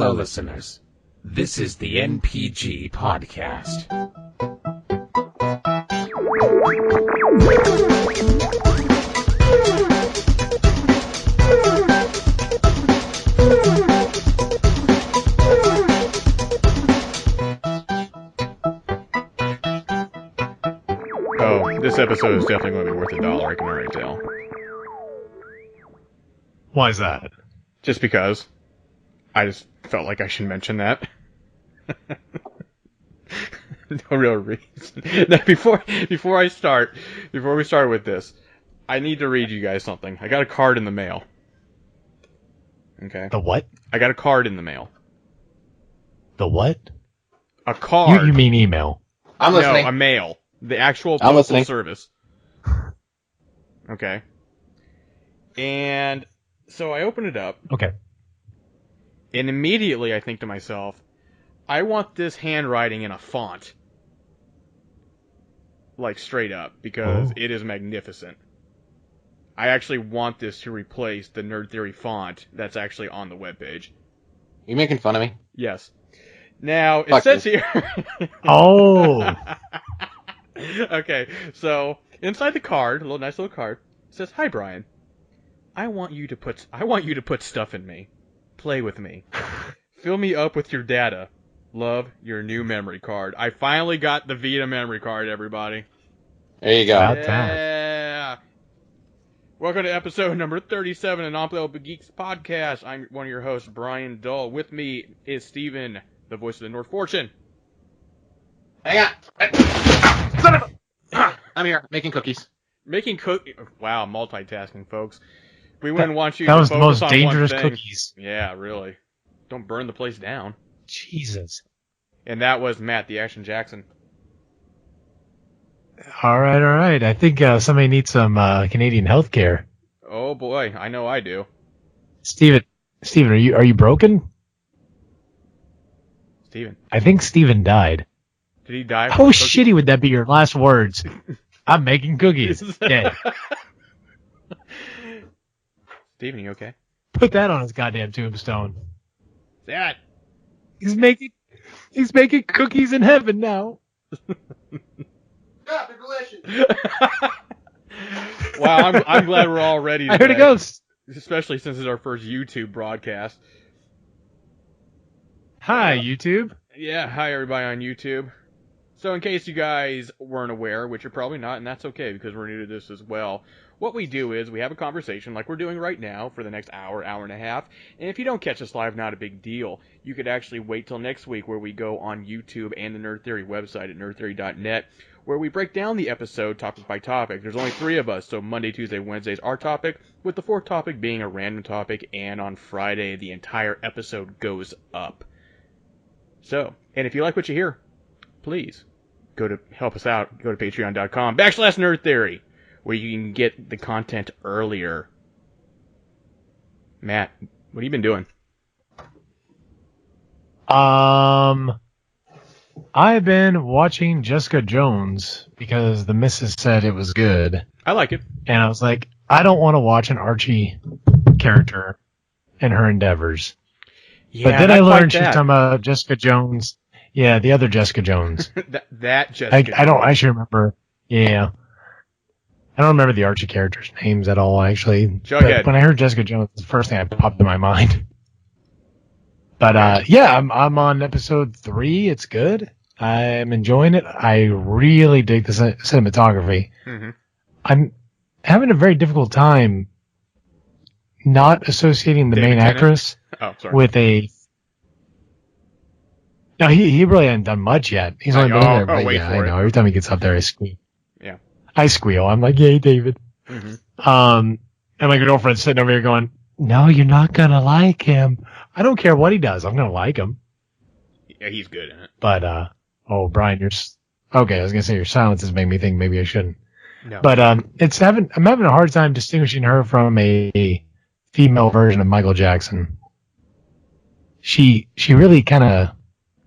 Hello, listeners. This is the NPG Podcast. Oh, this episode is definitely going to be worth $1, I can already tell. Why is that? Just because. I just felt like I should mention that. No real reason. Now, before we start with this, I need to read you guys something. I got a card in the mail. Okay. The what? I got a card in the mail. The what? A card. You mean email? I'm listening. No, a mail. The actual I'm postal listening. service. Okay. And so I open it up. Okay. And immediately I think to myself, I want this handwriting in a font. Like, straight up. Because it is magnificent. I actually want this to replace the Nerd Theory font that's actually on the webpage. You making fun of me? Yes. Now, it Fuck says this. here... Oh! Okay, so, inside the card, nice little card, it says, "Hi, Brian. I want you to put stuff in me. Play with me. Fill me up with your data. Love, your new memory card." I finally got the Vita memory card, everybody. There you go. About Yeah. Welcome to episode number 37 of Non-Playable Geeks Podcast. I'm one of your hosts, Brian Dull. With me is Steven, the voice of the North Fortune. Hang on. Son of a... I'm here, making cookies. Wow, multitasking, folks. We wouldn't want you That to was the focus most on dangerous one thing. cookies. Yeah, really. Don't burn the place down. Jesus. And that was Matt, the Action Jackson. All right. I think somebody needs some Canadian health care. Oh boy, I know I do. Steven, are you broken? Steven. I think Steven died. Did he die? How shitty would that be your last words? I'm making cookies. Dead. Steven, you okay? Put that on his goddamn tombstone. Dad! He's making cookies in heaven now. Yeah, they're delicious. Wow, I'm glad we're all ready today. I heard a ghost. Especially since it's our first YouTube broadcast. Hi, YouTube. Yeah, hi everybody on YouTube. So in case you guys weren't aware, which you're probably not, and that's okay because we're new to this as well, what we do is we have a conversation like we're doing right now for the next hour and a half, and if you don't catch us live, not a big deal. You could actually wait till next week where we go on YouTube and the Nerd Theory website at nerdtheory.net, where we break down the episode topic by topic. There's only 3 of us, so Monday, Tuesday, Wednesday's our topic, with the 4th topic being a random topic, and on Friday the entire episode goes up. So, and if you like what you hear, please go to help us out. Go to patreon.com/Nerd Theory, where you can get the content earlier. Matt, what have you been doing? I've been watching Jessica Jones because the missus said it was good. I like it. And I was like, I don't want to watch an Archie character in her endeavors. Yeah, but then I learned she's she's talking about Jessica Jones. Yeah, the other Jessica Jones. that Jessica I don't Jones. actually remember. Yeah. I don't remember the Archie characters' names at all, actually. Jughead. But when I heard Jessica Jones, the first thing that popped in my mind. But, yeah, I'm on episode 3. It's good. I'm enjoying it. I really dig the cinematography. Mm-hmm. I'm having a very difficult time not associating the David main Tennant? actress Oh, sorry. with a... No, he really hasn't done much yet. He's only been in there, but wait yeah, for I it. know. Every time he gets up there, I squeal. Yeah. I squeal. I'm like, yay, David. Mm-hmm. And my girlfriend's sitting over here going, no, you're not going to like him. I don't care what he does. I'm going to like him. Yeah, he's good in it. But, Brian, okay, I was going to say your silence is making me think maybe I shouldn't. No. But, I'm having a hard time distinguishing her from a female version of Michael Jackson. She really kind of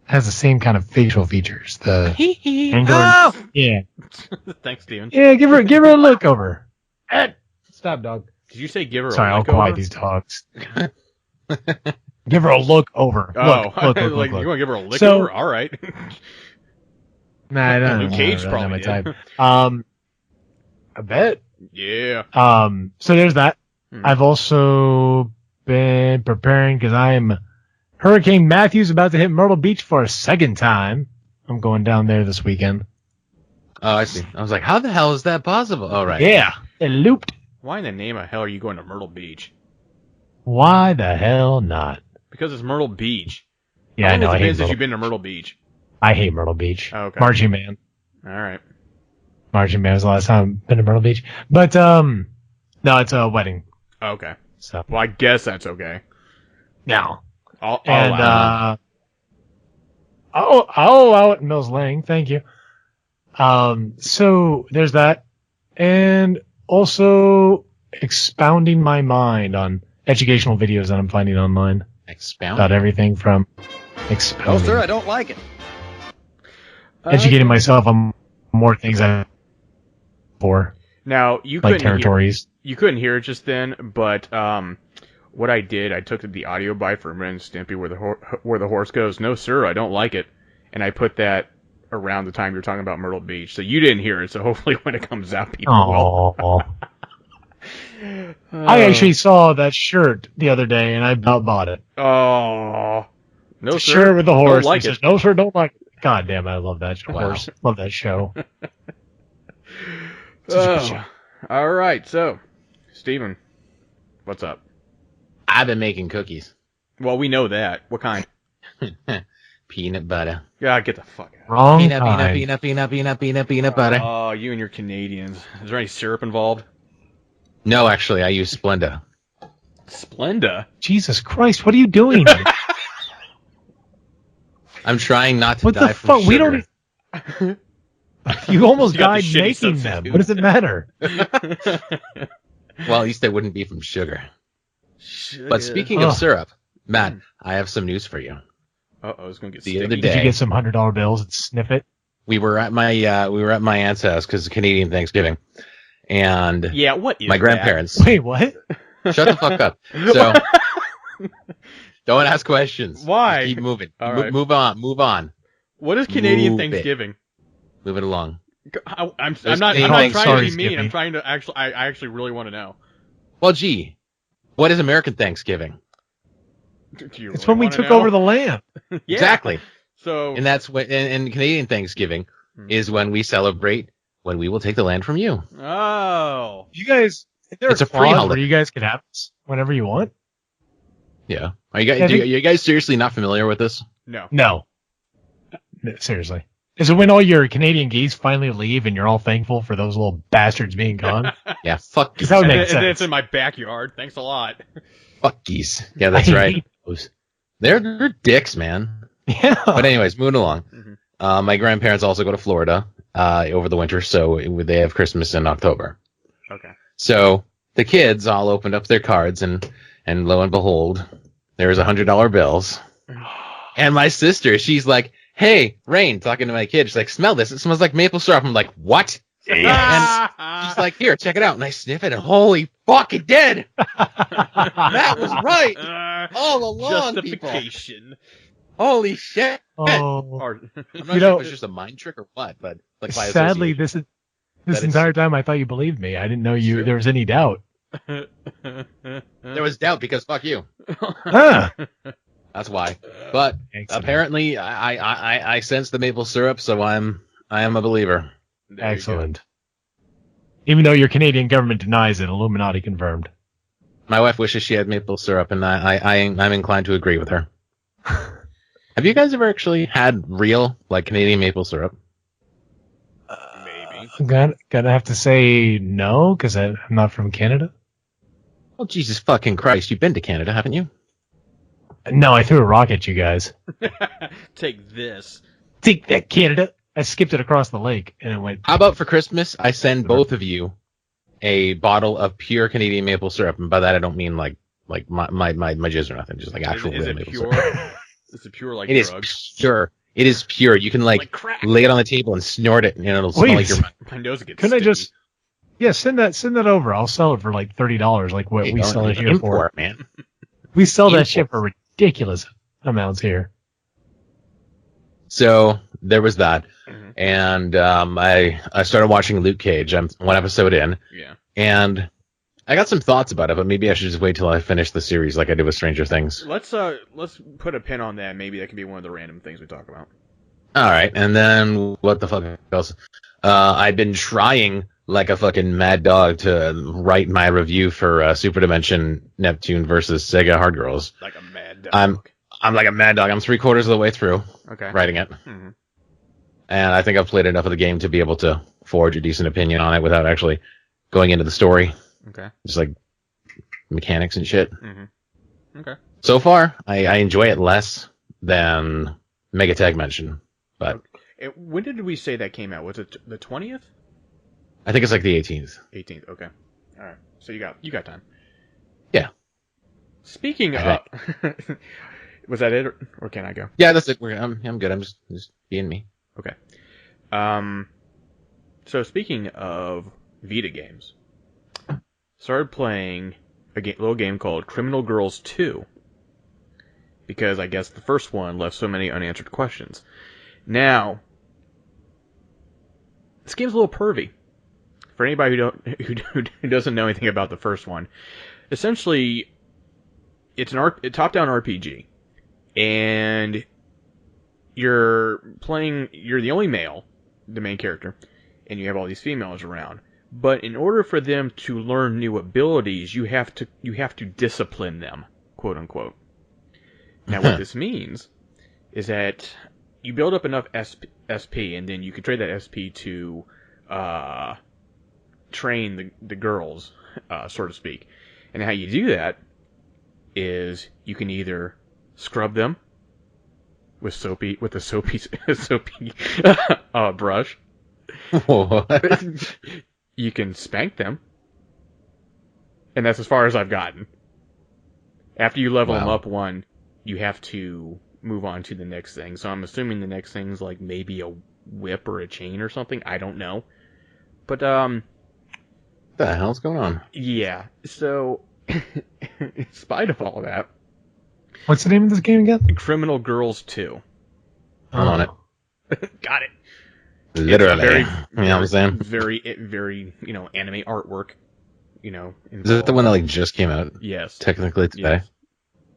has the same kind of facial features. The angular, yeah. Thanks, Steven. Yeah, give her a look over. Stop, dog. Did you say give her Sorry, a I'll like quiet over? these dogs. Give her a look over. Oh, Look. like you want to give her a lick So- over? All right. Nah, I don't. Luke Cage I don't probably have did. my time. I bet. Yeah. So there's that. Hmm. I've also been preparing because Hurricane Matthew's about to hit Myrtle Beach for a second time. I'm going down there this weekend. Oh, I see. I was like, how the hell is that possible? Oh, right. Yeah, it looped. Why in the name of hell are you going to Myrtle Beach? Why the hell not? Because it's Myrtle Beach. Yeah, How I long know. has I it been hate since Myrtle. you've been to Myrtle Beach? I hate Myrtle Beach. Oh, okay. Marching Man. All right. Marching Man was the last time I've been to Myrtle Beach. But no, it's a wedding. Okay. So Well, I guess that's okay. no. I'll And allow it. I'll allow it in Mills Lane. Thank you. So there's that, and also expounding my mind on educational videos that I'm finding online Expound. about everything from expounding. No, sir, I don't like it. Educating myself on more things I for Now you like couldn't hear, territories. you couldn't hear it just then, but what I did, I took the audio bite from Ren and Stimpy where the horse goes, "No, sir, I don't like it," and I put that around the time you're talking about Myrtle Beach, so you didn't hear it. So hopefully when it comes out, people will. Oh, I actually saw that shirt the other day, and I about bought it. Oh, no, It's a sir, shirt with the don't horse. like He it. says, "No, sir, don't like it." God damn it, I love that Wow. horse. Love that show. Such a good show. All right, so Steven, what's up? I've been making cookies. Well, we know that. What kind? Peanut butter. Yeah, get the fuck out. Wrong Peanut time. butter. Oh, you and your Canadians. Is there any syrup involved? No, actually, I use Splenda. Splenda. Jesus Christ, what are you doing? I'm trying not to What die the from fuck? sugar. We don't. You almost You got the died shitty making them. substitute. What does it matter? Well, at least they wouldn't be from sugar. But speaking Ugh. of syrup, Matt, I have some news for you. Uh-oh, it's gonna get The sticky. other Did you day- get some $100 bills and sniff it? We were at my aunt's house because it's Canadian Thanksgiving, and Yeah, what is my that? grandparents. Wait, what? Shut the fuck up. So don't ask questions. Why? Just keep moving. All right. Move on. What is Canadian Move it. Thanksgiving? Move it along. I'm There's not Canadian trying to Sorry, be mean. Skippy. I'm trying to actually. I actually really want to know. Well, gee, what is American Thanksgiving? Do you It's really when we wanna took know? over the land. Yeah. Exactly. So And that's when. And Canadian Thanksgiving is when we celebrate when we will take the land from you. Oh. You guys, is there It's a a free clause where holiday. you guys can have this whenever you want? Yeah. Are you guys? Yeah, I Are think- you guys seriously not familiar with this? No. No. Seriously. Is it when all your Canadian geese finally leave and you're all thankful for those little bastards being gone? Yeah. Fuck Because geese. that would And, make then- and then it's sense. in my backyard. Thanks a lot. Fuck geese. Yeah, that's I right. hate- They're dicks, man. Yeah. But anyways, moving along. Mhm. My grandparents also go to Florida over the winter, so they have Christmas in October. Okay. So the kids all opened up their cards, and lo and behold, there's $100 bills. And my sister, she's like, "Hey, Rain," talking to my kid. She's like, "Smell this. It smells like maple syrup." I'm like, "What?" And she's like, "Here, check it out." And I sniff it, and holy fuck, it did. That was right. All along, people. Justification. Holy shit. Oh. Or, I'm not You sure know, if it's just a mind trick or what, but like by sadly, association. this That is- entire time I thought you believed me. I didn't know True. there was any doubt. There was doubt because fuck you. Ah. That's why. But Excellent. apparently, I sense the maple syrup, so I am a believer. There you go. Excellent. Even though your Canadian government denies it, Illuminati confirmed. My wife wishes she had maple syrup, and I'm inclined to agree with her. Have you guys ever actually had real like Canadian maple syrup? Maybe. I'm gonna have to say no, because I'm not from Canada. Oh Jesus fucking Christ! You've been to Canada, haven't you? No, I threw a rock at you guys. Take this. Take that, Canada! I skipped it across the lake, and it went. How about for Christmas, I send both of you a bottle of pure Canadian maple syrup, and by that I don't mean like my jizz or nothing, just like actual Is real it maple pure? syrup. Is it pure like It is drugs? pure. It is pure. You can like crack. lay it on the table and snort it, and it'll smell Wait. like your mind. My nose gets Couldn't I sticky. just? Yeah, send that over. I'll sell it for like $30, like what we sell it here for. Import, man. We sell that Import. shit for ridiculous amounts here. So there was that, Mhm. and I started watching Luke Cage. I'm one episode in, Yeah. and I got some thoughts about it, but maybe I should just wait till I finish the series like I did with Stranger Things. Let's put a pin on that. Maybe that can be one of the random things we talk about. All right, and then what the fuck else? I've been trying like a fucking mad dog to write my review for Super Dimension Neptune versus Sega Hard Girls. Like a mad dog. I'm like a mad dog. I'm 3/4 of the way through Okay. writing it, Mm-hmm. and I think I've played enough of the game to be able to forge a decent opinion on it without actually going into the story, Okay. just like mechanics and shit. Mm-hmm. Okay. So far, I enjoy it less than Mega Tag Mention, but When did we say that came out? Was it the 20th? I think it's like the 18th. 18th. Okay. All right. So you got time. Yeah. Speaking of, was that it, or can I go? Yeah, that's it. I'm good. I'm just being me. Okay. So speaking of Vita games, started playing a little game called Criminal Girls 2 because I guess the first one left so many unanswered questions. Now, this game's a little pervy. For anybody who doesn't know anything about the first one, essentially, it's a top-down RPG, and you're the only male, the main character, and you have all these females around. But in order for them to learn new abilities, you have to discipline them, quote unquote. Now, what this means is that you build up enough SP, and then you can trade that SP to train the girls, so to speak. And how you do that is you can either scrub them with a soapy brush. What? You can spank them, and that's as far as I've gotten. After you level them up one, you have to move on to the next thing. So I'm assuming the next thing's like maybe a whip or a chain or something. I don't know. But What the hell's going on? yeah. So in spite of all that, What's the name of this game again? Criminal Girls 2. I'm on it. Got it. Literally. It's You know what I'm saying? Very, anime artwork. Is it the one that like just came out? Yes. Technically today.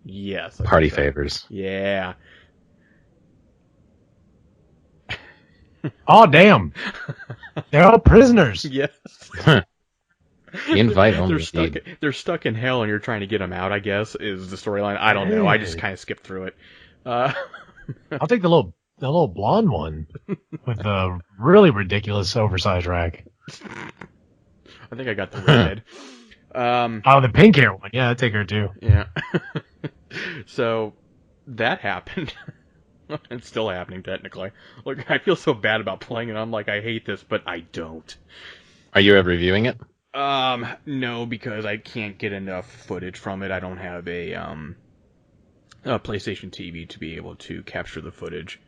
Yes. Party favors. Yeah. Oh, damn. They're all prisoners. Yes. Invite only. They're stuck in hell, and you're trying to get them out. I guess is the storyline. I don't know. I just kind of skipped through it. I'll take the little blonde one with the really ridiculous oversized rack. I think I got the redhead. Oh, the pink hair one. Yeah, I'd take her too. Yeah. So that happened. It's still happening technically. Look, I feel so bad about playing it. I'm like, I hate this, but I don't. Are you ever reviewing it? No, because I can't get enough footage from it. I don't have a PlayStation TV to be able to capture the footage.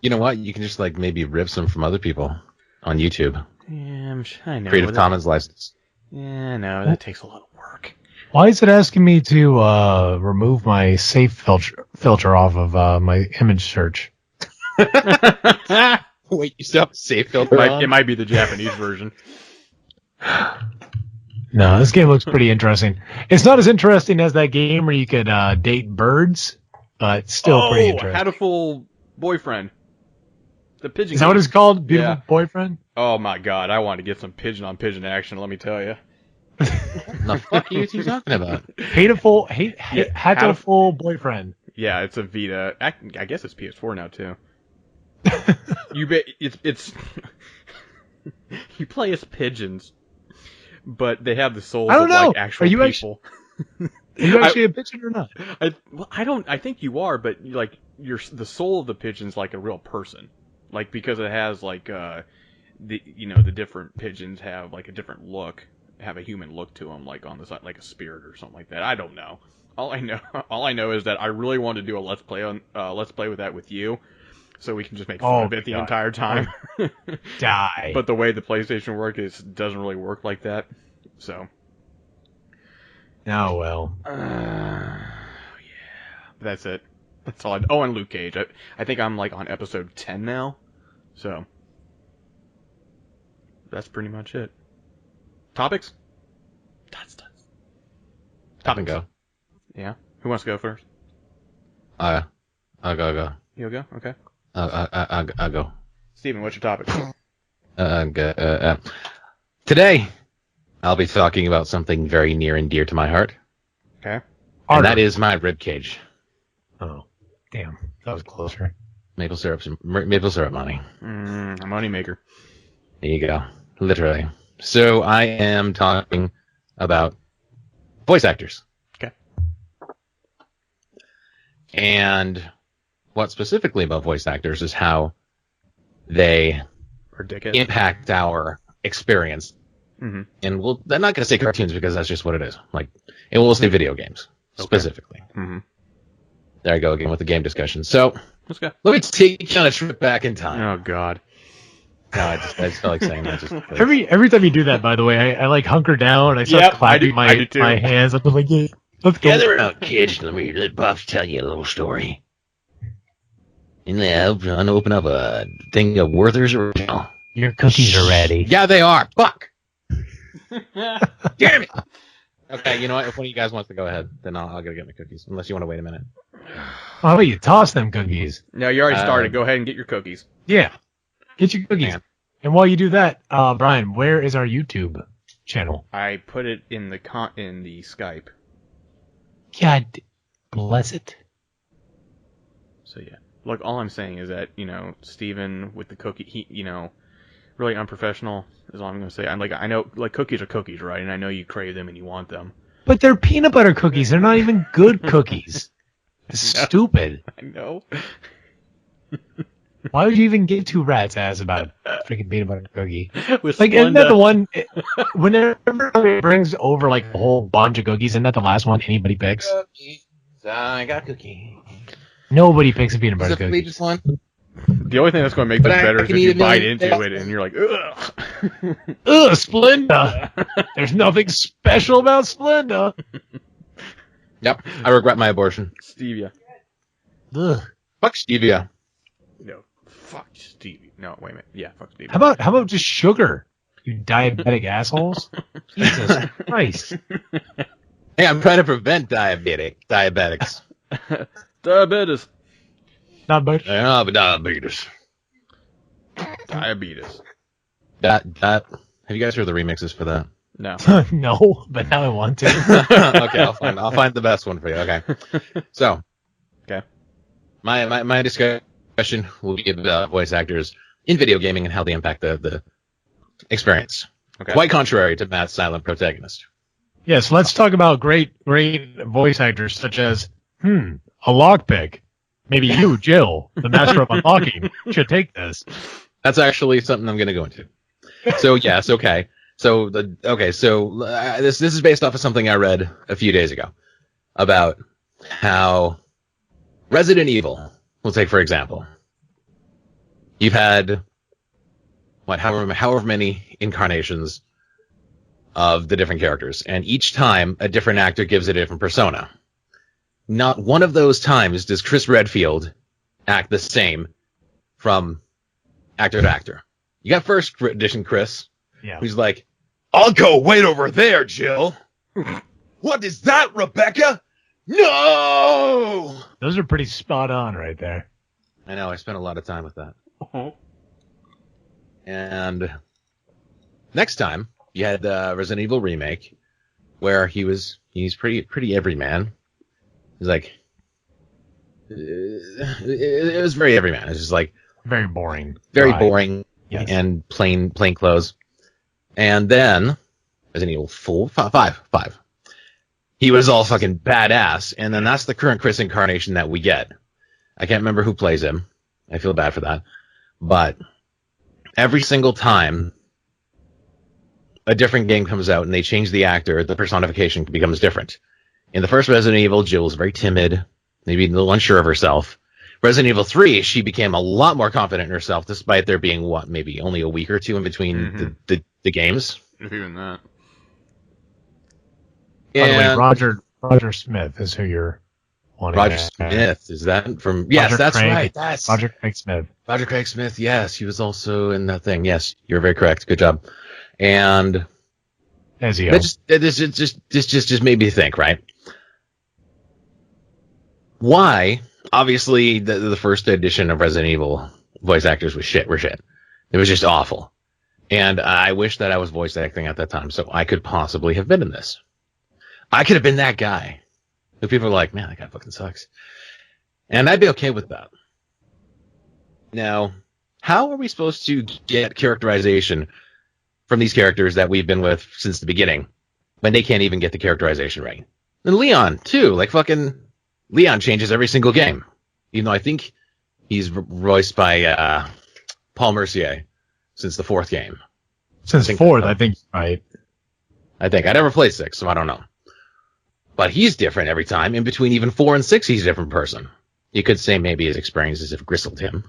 You know what? You can just like maybe rip some from other people on YouTube. Yeah, I know. Creative Commons license. Yeah, no, that takes a lot of work. Why is it asking me to remove my safe filter off of my image search? Wait, you still have a safe filter on? It might be the Japanese version. No, this game looks pretty interesting. It's not as interesting as that game where you could date birds, but still pretty interesting. Hatoful Boyfriend. The pigeon. Is that what it's called? Beautiful Boyfriend? Oh my god, I want to get some pigeon on pigeon action, let me tell you. The fuck are you two talking about? Hatoful Boyfriend. Yeah, it's a Vita. I guess it's PS4 now too. It's you play as pigeons, but they have the souls of like actual people. Are you actually a pigeon or not? I think you are, but like the soul of the pigeon's like a real person. Like because it has like the different pigeons have like a different look, have a human look to them, like on the side, like a spirit or something like that. I don't know. All I know is that I really want to do a let's play with that with you, so we can just make fun of it the entire time. Die. But the way the PlayStation works doesn't really work like that. So. Oh well. Yeah. That's it. That's all. Oh, and Luke Cage. I think I'm like on episode 10 now. So that's pretty much it. Topics? That's. Top and go. Yeah. Who wants to go first? I'll go. You'll go. Okay. I'll go. Steven, what's your topic? Today, I'll be talking about something very near and dear to my heart, Okay. and that is my rib cage. Oh, damn. That was closer. Maple syrup money. A moneymaker. There you go. Literally. So I am talking about voice actors. Okay. And what specifically about voice actors is how they Or dickhead. impact our experience. Mm-hmm. And I'm not going to say cartoons because that's just what it is. Like, and we'll say video games specifically. Mm-hmm. There I go again with the game discussion. So Let's go. let me take you on a trip back in time. Oh, God. No, I just felt like saying that. Just Every time you do that, by the way, I like hunker down. I start Yep, I clapping do- I do too. my hands. I'm like, yeah, let's go. Gather around, kids. Let Buff tell you a little story. And I'm going to open up a thing of Werther's Original. Your cookies are ready. Yeah, they are. Fuck. Damn it. Okay, you know what? If one of you guys wants to go ahead, then I'll go get my cookies. Unless you want to wait a minute. How about you toss them cookies? No, you already started. Go ahead and get your cookies. Yeah. Get your cookies. Man. And while you do that, Brian, where is our YouTube channel? I put it in the Skype. God bless it. So, yeah. Look, all I'm saying is that, Steven with the cookie, he, really unprofessional is all I'm going to say. I know, cookies are cookies, right? And I know you crave them and you want them. But they're peanut butter cookies. They're not even good cookies. It's stupid. I know. Why would you even give two rats' ass about a freaking peanut butter cookie? With Like, isn't that Splenda. the one? Whenever it brings over like a whole bunch of cookies, isn't that the last one anybody picks? I got cookie. Nobody picks a peanut Is butter it the cookie. latest one? The only thing that's going to make this But I better is can if eat you a bite million into things. it and you're like, ugh. Ugh, Splenda. There's nothing special about Splenda. Yep. I regret my abortion. Stevia. Ugh. Fuck stevia. No. Fuck Stevia. No, wait a minute. Yeah, fuck Stevia. How about just sugar? You diabetic assholes. Jesus Christ. Hey, I'm trying to prevent diabetics. Diabetes. Not much. Diabetes. Diabetes. That. Have you guys heard the remixes for that? No. No, but now I want to. Okay, I'll find the best one for you. Okay. So. Okay. My discussion will be about voice actors in video gaming and how they impact the experience. Okay. Quite contrary to Matt's silent protagonist. Yes, let's talk about great voice actors such as, a lockpick. Maybe you, Jill, the master of unlocking, should take this. That's actually something I'm going to go into. So yes, okay. So this is based off of something I read a few days ago about how Resident Evil, we'll take for example, you've had however many incarnations of the different characters, and each time a different actor gives a different persona. Not one of those times does Chris Redfield act the same from actor to actor. You got first edition Chris, Yeah. who's like, "I'll go wait over there, Jill." "What is that, Rebecca?" "No!" Those are pretty spot on right there. I know, I spent a lot of time with that. And next time, you had the Resident Evil remake, where he's pretty everyman. He's like, it was very everyman. It's just like Very boring. very Dry. boring Yes. and plain clothes. And then Resident Evil 5. He was all fucking badass, and then that's the current Chris incarnation that we get. I can't remember who plays him. I feel bad for that, but every single time a different game comes out and they change the actor, the personification becomes different. In the first Resident Evil, Jill was very timid, maybe a little unsure of herself. Resident Evil 3, she became a lot more confident in herself, despite there being, maybe only a week or two in between the games. If even that. By the way, And Roger Smith is who you're Roger Smith, is that from? Yes, Roger that's Craig. right. That's Roger Craig Smith. Roger Craig Smith. Yes, he was also in that thing. Yes, you're very correct. Good job. And As he this just made me think, right? Why? Obviously, the first edition of Resident Evil voice actors was shit. It was just awful. And I wish that I was voice acting at that time, so I could possibly have been in this. I could have been that guy. If people are like, man, that guy fucking sucks. And I'd be okay with that. Now, how are we supposed to get characterization from these characters that we've been with since the beginning when they can't even get the characterization right? And Leon, too. Like, fucking Leon changes every single game. Even though I think he's voiced by Paul Mercier since the fourth game. Since fourth, I think, right. I never played 6, so I don't know. But he's different every time. In between even 4 and 6, he's a different person. You could say maybe his experiences have gristled him.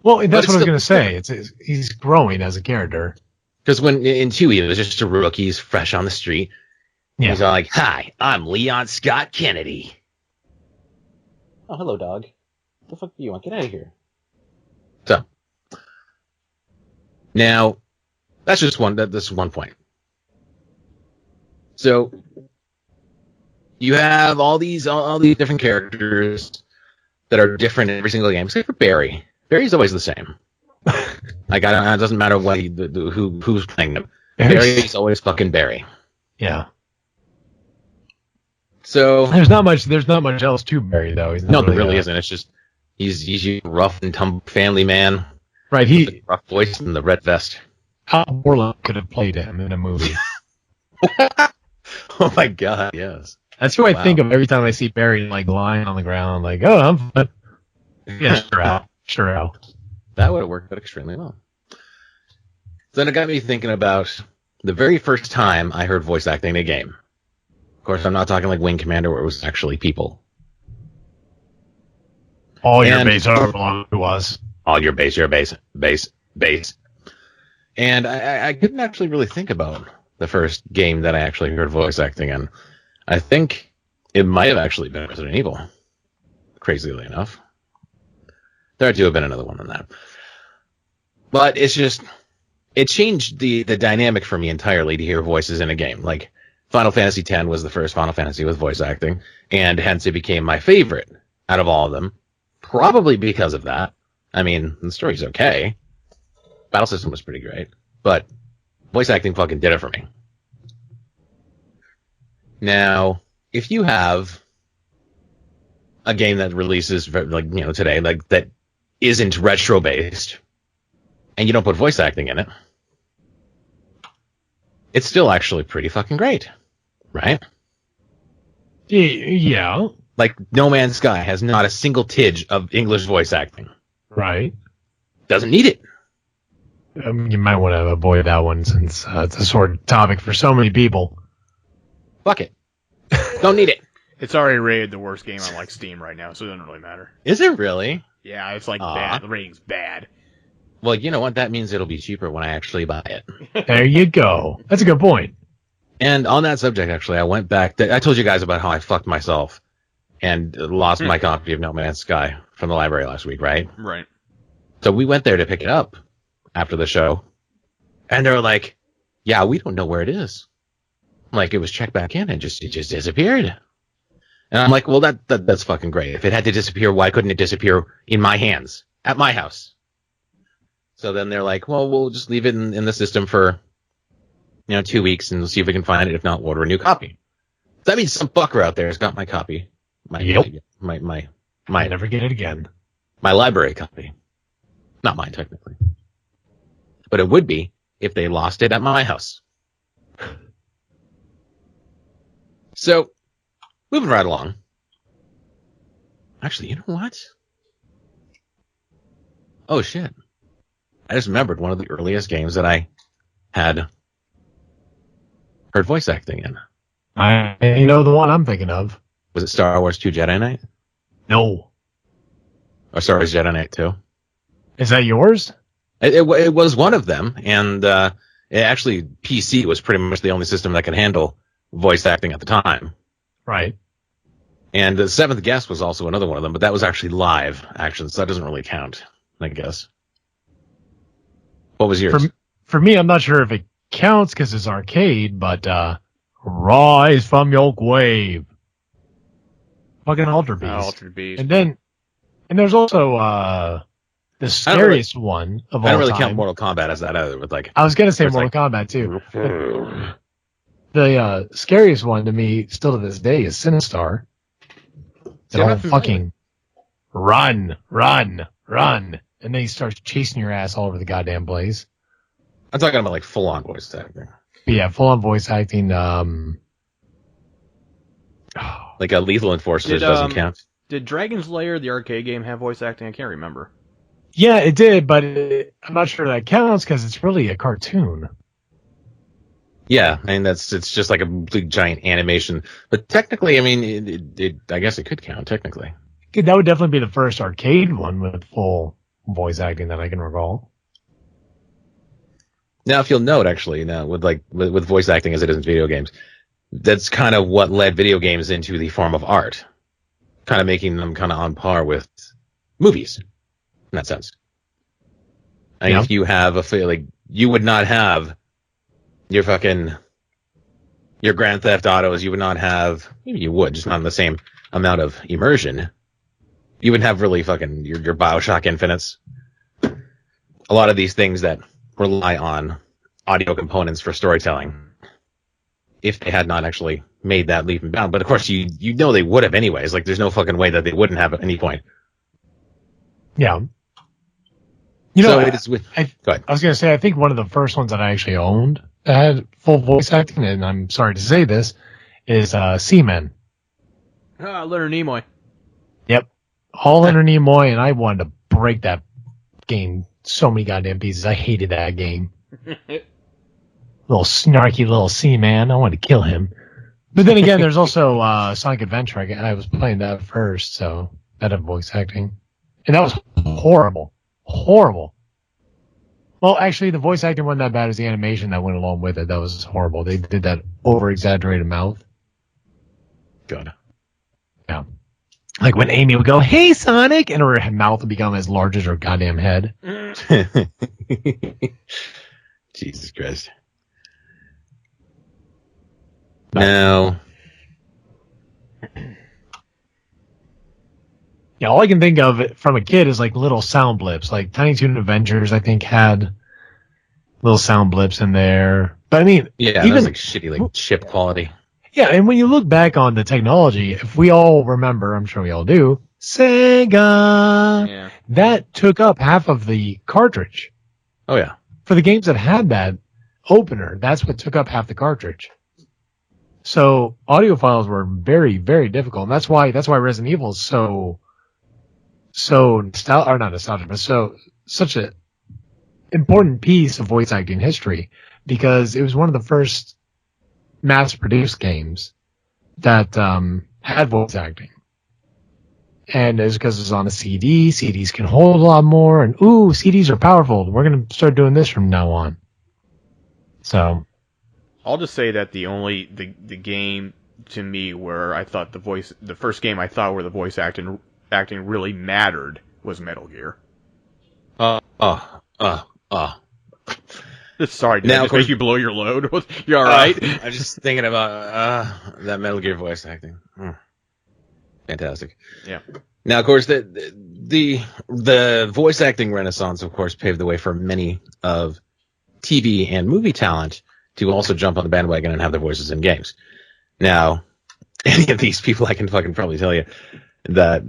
Well, that's what I was going to say. He's growing as a character. Because when in 2, he was just a rookie. He's fresh on the street. Yeah. He's all like, hi, I'm Leon Scott Kennedy. Oh, hello, dog. What the fuck do you want? Get out of here. So, now, that's just one point. So, you have all these different characters that are different in every single game, except for Barry. Barry's always the same. Like, it doesn't matter what who's playing them. Barry's always fucking Barry. Yeah. So there's not much else to Barry though. No, there really isn't. It's just he's a rough and tumble family man. Right. The rough voice and the red vest. How Warlock could have played him in a movie. Oh my god, yes. That's who I think of every time I see Barry like lying on the ground, like, oh, I'm fine. Yeah, sure out. That would have worked out extremely well. Then it got me thinking about the very first time I heard voice acting in a game. Of course, I'm not talking like Wing Commander where it was actually people. All your base belong to us. All your base. And I couldn't actually really think about the first game that I actually heard voice acting in. I think it might have actually been Resident Evil, crazily enough. There had to have been another one than that. But it's just, it changed the dynamic for me entirely to hear voices in a game. Like, Final Fantasy X was the first Final Fantasy with voice acting, and hence it became my favorite out of all of them. Probably because of that. I mean, the story's okay. Battle system was pretty great, but voice acting fucking did it for me. Now, if you have a game that releases, today, like, that isn't retro-based, and you don't put voice acting in it, it's still actually pretty fucking great, right? Yeah. Like, No Man's Sky has not a single tidge of English voice acting. Right. Doesn't need it. You might want to avoid that one since it's a sore topic for so many people. Fuck it. Don't need it. It's already rated the worst game on like Steam right now, so it doesn't really matter. Is it really? Yeah, it's like bad. The rating's bad. Well, you know what? That means it'll be cheaper when I actually buy it. There you go. That's a good point. And on that subject, actually, I went back. I told you guys about how I fucked myself and lost my copy of No Man's Sky from the library last week, right? Right. So we went there to pick it up after the show, and they were like, "Yeah, we don't know where it is." Like, it was checked back in and it just disappeared. And I'm like, well, that's fucking great. If it had to disappear, why couldn't it disappear in my hands at my house? So then they're like, well, we'll just leave it in the system for 2 weeks and we'll see if we can find it. If not, we'll order a new copy. That means some fucker out there has got my copy. My never get it again. My library copy. Not mine, technically. But it would be if they lost it at my house. So, moving right along. Actually, you know what? Oh, shit. I just remembered one of the earliest games that I had heard voice acting in. You know the one I'm thinking of. Was it Star Wars 2 Jedi Knight? No. Or Star Wars Jedi Knight 2? Is that yours? It was one of them, and PC was pretty much the only system that could handle voice acting at the time. Right. And the Seventh Guest was also another one of them, but that was actually live action, so that doesn't really count, I guess. What was yours? For me, I'm not sure if it counts because it's arcade, but Rise from your grave. Fucking Altered Beast. Altered Beast. And there's also the scariest one of all time. I don't really count Mortal Kombat as that either. With like, I was gonna say Mortal Kombat too. The scariest one to me, still to this day, is Sinistar. The whole fucking run, and then he starts chasing your ass all over the goddamn place. I'm talking about like full-on voice acting. But yeah, full-on voice acting. Like a Lethal Enforcer doesn't count. Did Dragon's Lair, the arcade game, have voice acting? I can't remember. Yeah, it did, but I'm not sure that counts because it's really a cartoon. Yeah, I mean it's just like a big giant animation. But technically, I mean, I guess it could count technically. That would definitely be the first arcade one with full voice acting that I can recall. Now, if you'll note, actually, now with voice acting as it is in video games, that's kind of what led video games into the form of art, kind of making them kind of on par with movies in that sense. I mean, if you have you would not have your Grand Theft Autos, you would not have, maybe you would, just not in the same amount of immersion. You wouldn't have really fucking your BioShock Infinites. A lot of these things that rely on audio components for storytelling, if they had not actually made that leap and bound. But of course, you know they would have anyways. Like, there's no fucking way that they wouldn't have at any point. Yeah. You know, so it is go ahead. I was going to say, I think one of the first ones that I actually owned that had full voice acting, and I'm sorry to say this, is Seaman. Leonard Nimoy. Yep. All Leonard Nimoy, and I wanted to break that game so many goddamn pieces. I hated that game. Little snarky little Seaman. I wanted to kill him. But then again, there's also Sonic Adventure. I was playing that first, so that had voice acting. And that was horrible. Horrible. Well, actually, the voice acting wasn't that bad as the animation that went along with it. That was horrible. They did that over-exaggerated mouth. Good. Yeah. Like when Amy would go, "Hey, Sonic," and her mouth would become as large as her goddamn head. Jesus Christ. Now... Yeah, all I can think of from a kid is like little sound blips. Like Tiny Toon Adventures, I think, had little sound blips in there. But I mean, yeah, even like shitty, like chip quality. Yeah, and when you look back on the technology, if we all remember, I'm sure we all do, Sega, that took up half of the cartridge. Oh yeah. For the games that had that opener, that's what took up half the cartridge. So audio files were very, very difficult, and that's why Resident Evil is so not nostalgic, but such a important piece of voice acting history, because it was one of the first mass-produced games that had voice acting. And it's because it's on a CD. CDs can hold a lot more, and CDs are powerful. We're going to start doing this from now on. So I'll just say that the game to me where I thought the first game I thought where the voice acting really mattered was Metal Gear. Sorry, did I just make you blow your load? You alright? I'm just thinking about that Metal Gear voice acting. Fantastic. Yeah. Now, of course, the voice acting renaissance, of course, paved the way for many of TV and movie talent to also jump on the bandwagon and have their voices in games. Now, any of these people, I can fucking probably tell you that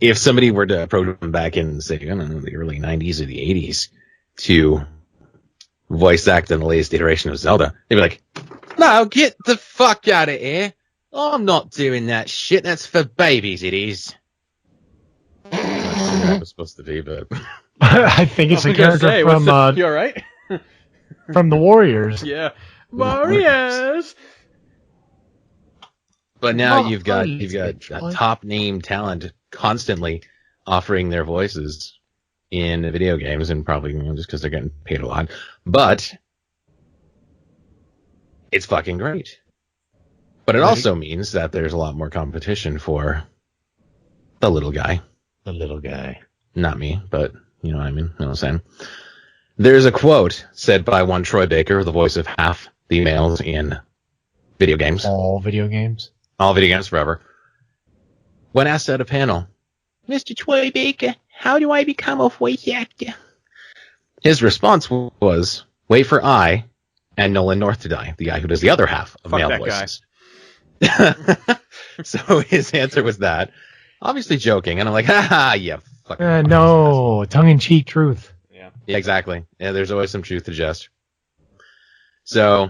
if somebody were to approach them back in, say, I don't know, the early 90s or the 80s to voice act in the latest iteration of Zelda, they'd be like, "No, get the fuck out of here. I'm not doing that shit. That's for babies, it is." That was supposed to be, but I think it's a character from you alright? from the Warriors. Yeah. Warriors. But now you've got top name talent constantly offering their voices in video games, and probably just because they're getting paid a lot. But it's fucking great. But it also means that there's a lot more competition for the little guy. The little guy. Not me, but you know what I mean. You know what I'm saying? There's a quote said by one Troy Baker, the voice of half the males in video games. All video games? All video games forever. When asked at a panel, Mr. Troy Baker, how do I become a voice actor? His response was, wait for I and Nolan North to die, the guy who does the other half of male voices. So his answer was that. Obviously joking, and I'm like, haha, yeah, fucking. No, tongue-in-cheek truth. Yeah. Yeah, exactly. Yeah, there's always some truth to jest. So,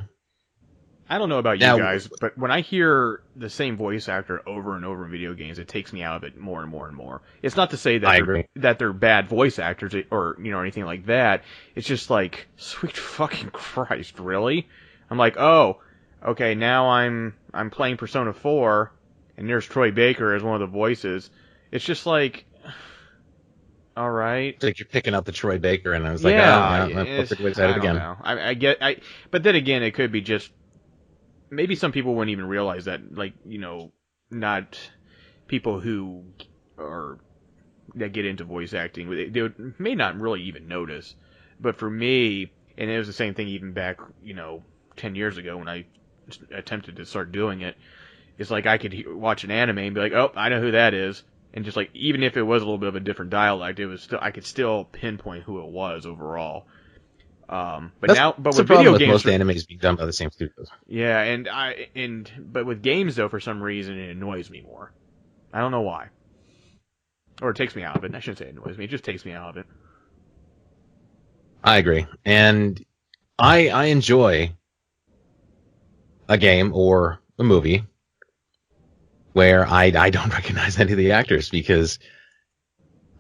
I don't know about you Now- guys, but when I hear the same voice actor over and over in video games, it takes me out of it more and more and more. It's not to say that I they're, agree. that they're bad voice actors or anything like that. It's just like, sweet fucking Christ, really? I'm like, oh, okay, now I'm playing Persona 4, and there's Troy Baker as one of the voices. It's just like, all right. it's like you're picking up the Troy Baker, and I was like, Yeah, oh, yeah, it's- perfect way to say it I again. don't know. But then again, it could be just maybe some people wouldn't even realize that, like, not people who are that get into voice acting, may not really even notice. But for me, and it was the same thing even back, 10 years ago when I attempted to start doing it. It's like I could watch an anime and be like, oh, I know who that is. And just like, even if it was a little bit of a different dialect, I could still pinpoint who it was overall. But That's with the problem video with games, most animes being done by the same studios. yeah, but with games though, for some reason, it annoys me more. I don't know why. Or it takes me out of it. I shouldn't say it annoys me. It just takes me out of it. I agree, and I enjoy a game or a movie where I don't recognize any of the actors because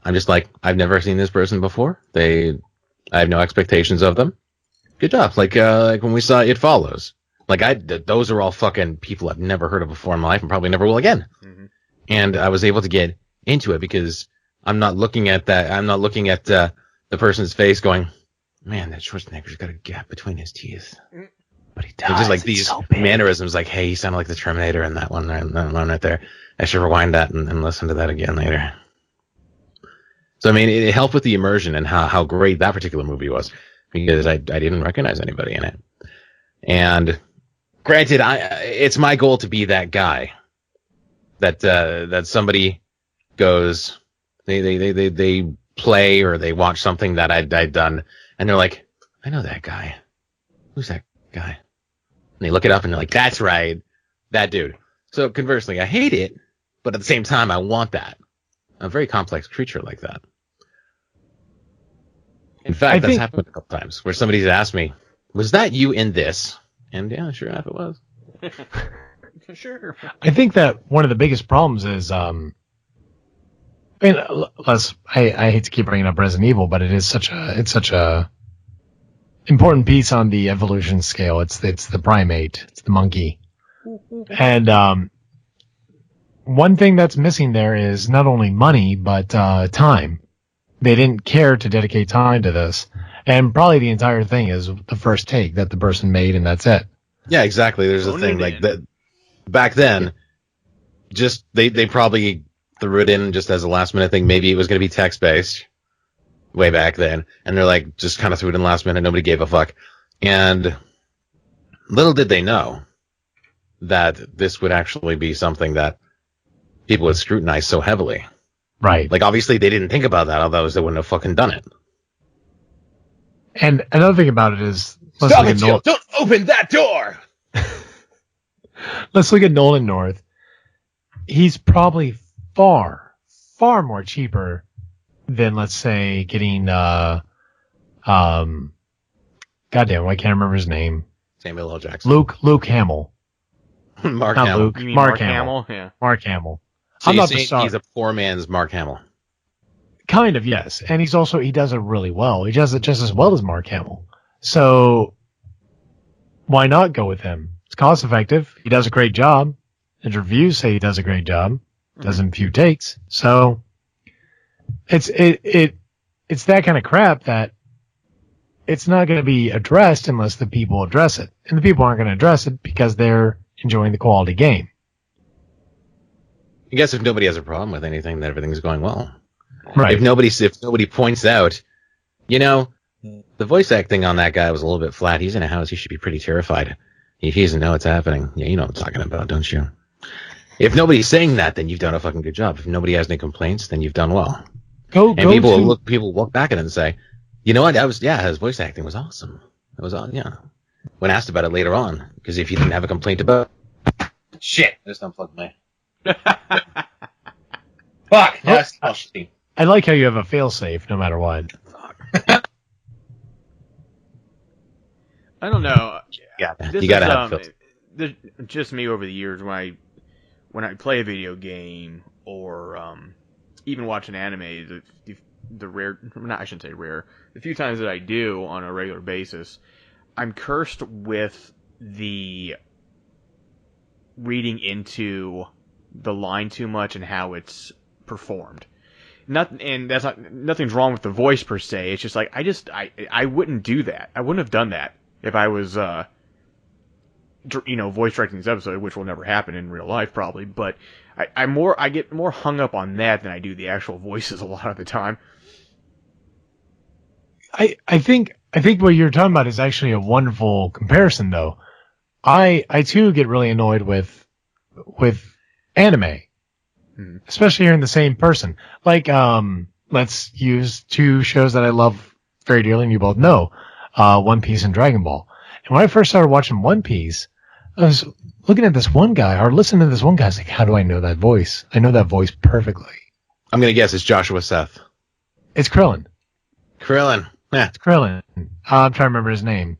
I'm just like, I've never seen this person before. I have no expectations of them. Good job. Like when we saw It Follows. Those are all fucking people I've never heard of before in my life and probably never will again. Mm-hmm. And I was able to get into it because I'm not looking at that. I'm not looking at the person's face going, man, that Schwarzenegger's got a gap between his teeth. But he They're does. just like It's these so big. mannerisms, like, hey, he sounded like the Terminator in that one right there. I should rewind that and listen to that again later. So, I mean, it helped with the immersion and how great that particular movie was because I didn't recognize anybody in it. And granted, it's my goal to be that guy that somebody goes, they play or they watch something that I'd done and they're like, I know that guy. Who's that guy? And they look it up and they're like, that's right, that dude. So conversely, I hate it, but at the same time, I want that. I'm a very complex creature like that. In fact, that's happened a couple times where somebody's asked me, was that you in this? And yeah, sure enough, it was. Sure. I think that one of the biggest problems is, I hate to keep bringing up Resident Evil, but it's such a important piece on the evolution scale. It's the primate, it's the monkey, and one thing that's missing there is not only money but time. They didn't care to dedicate time to this, and probably the entire thing is the first take that the person made, and that's it. Yeah, exactly. There's a thing like that. Back then, just they probably threw it in just as a last minute thing. Maybe it was going to be text based way back then, and they're like just kind of threw it in last minute. Nobody gave a fuck, and little did they know that this would actually be something that people would scrutinize so heavily. Right. Like obviously they didn't think about that, otherwise they wouldn't have fucking done it. And another thing about it is, Stop it, Jill! Don't open that door. let's look at Nolan North. He's probably far more cheaper than, let's say, getting goddamn, I can't remember his name. Samuel L. Jackson. Luke Hamill. Mark Not Hamill. Luke. You mean Mark Hamill? Hamill. Yeah. Mark Hamill. So I'm you're not the saying star. he's a poor man's Mark Hamill. Kind of, yes. And he does it really well. He does it just as well as Mark Hamill. So why not go with him? It's cost effective. He does a great job. His reviews say he does a great job. Does in few takes. So it's that kind of crap that it's not going to be addressed unless the people address it. And the people aren't going to address it because they're enjoying the quality game. I guess if nobody has a problem with anything, then everything's going well. Right. If nobody points out, the voice acting on that guy was a little bit flat. He's in a house. He should be pretty terrified. He doesn't know what's happening. Yeah, you know what I'm talking about, don't you? If nobody's saying that, then you've done a fucking good job. If nobody has any complaints, then you've done well. People look back at it and say, you know what? His voice acting was awesome. It was when asked about it later on, because if you didn't have a complaint about shit, I just unplugged my fuck. I like how you have a failsafe no matter what. I don't know. Yeah, you gotta have filters. Just me over the years when I play a video game or even watch an anime, I shouldn't say rare, the few times that I do on a regular basis, I'm cursed with the reading into the line too much and how it's performed. Nothing's wrong with the voice per se. It's just like I wouldn't do that. I wouldn't have done that if I was voice directing this episode, which will never happen in real life probably. But I get more hung up on that than I do the actual voices a lot of the time. I think what you're talking about is actually a wonderful comparison, though. I too get really annoyed with anime, especially hearing the same person. Like, let's use two shows that I love very dearly, and you both know, One Piece and Dragon Ball. And when I first started watching One Piece, I was looking at this one guy, or listening to this one guy. I was like, how do I know that voice? I know that voice perfectly. I'm gonna guess it's Joshua Seth. It's Krillin. Krillin. Yeah. It's Krillin. I'm trying to remember his name.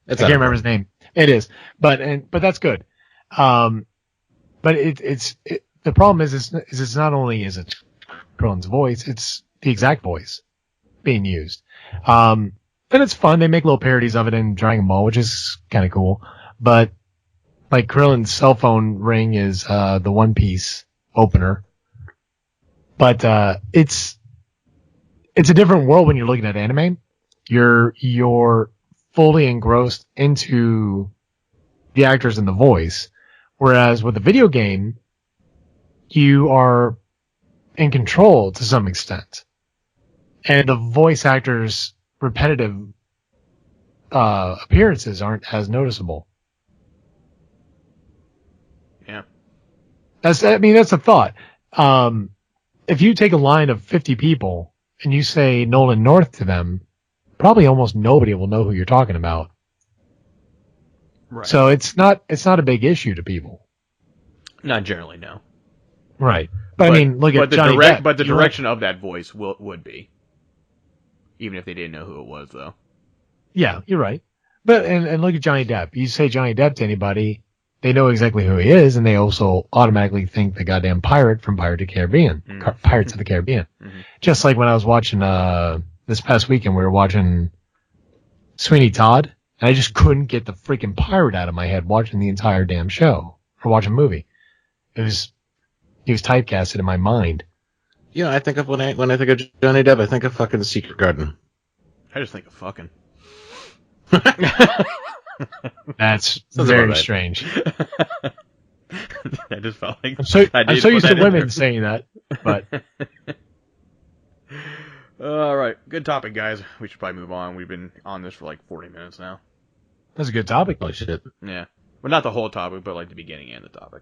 I can't remember his name. It is, but that's good. But the problem is it's not only is it Krillin's voice, it's the exact voice being used. And it's fun. They make little parodies of it in Dragon Ball, which is kind of cool. But like Krillin's cell phone ring is the One Piece opener. But it's a different world when you're looking at anime. You're fully engrossed into the actors and the voice, whereas with a video game, you are in control to some extent, and the voice actors' repetitive appearances aren't as noticeable. Yeah, that's a thought. If you take a line of 50 people and you say Nolan North to them, probably almost nobody will know who you're talking about. Right. So it's not a big issue to people. Not generally, no. Right. But I mean, look at Johnny Depp. But the direction of that voice would be, even if they didn't know who it was, though. Yeah, you're right. But and look at Johnny Depp. You say Johnny Depp to anybody, they know exactly who he is, and they also automatically think the goddamn pirate from Pirates of the Caribbean. Pirates of the Caribbean. Mm-hmm. Just like when I was watching this past weekend, we were watching Sweeney Todd, and I just couldn't get the freaking pirate out of my head watching the entire damn show or watching a movie. He was typecasted in my mind. I think of when I think of Johnny Depp, I think of fucking Secret Garden. I just think of fucking. That's very strange. I just felt like I'm so used to women saying that, but. All right, good topic, guys. We should probably move on. We've been on this for like 40 minutes now. That's a good topic. Oh shit. Yeah, well, not the whole topic, but like the beginning and the topic.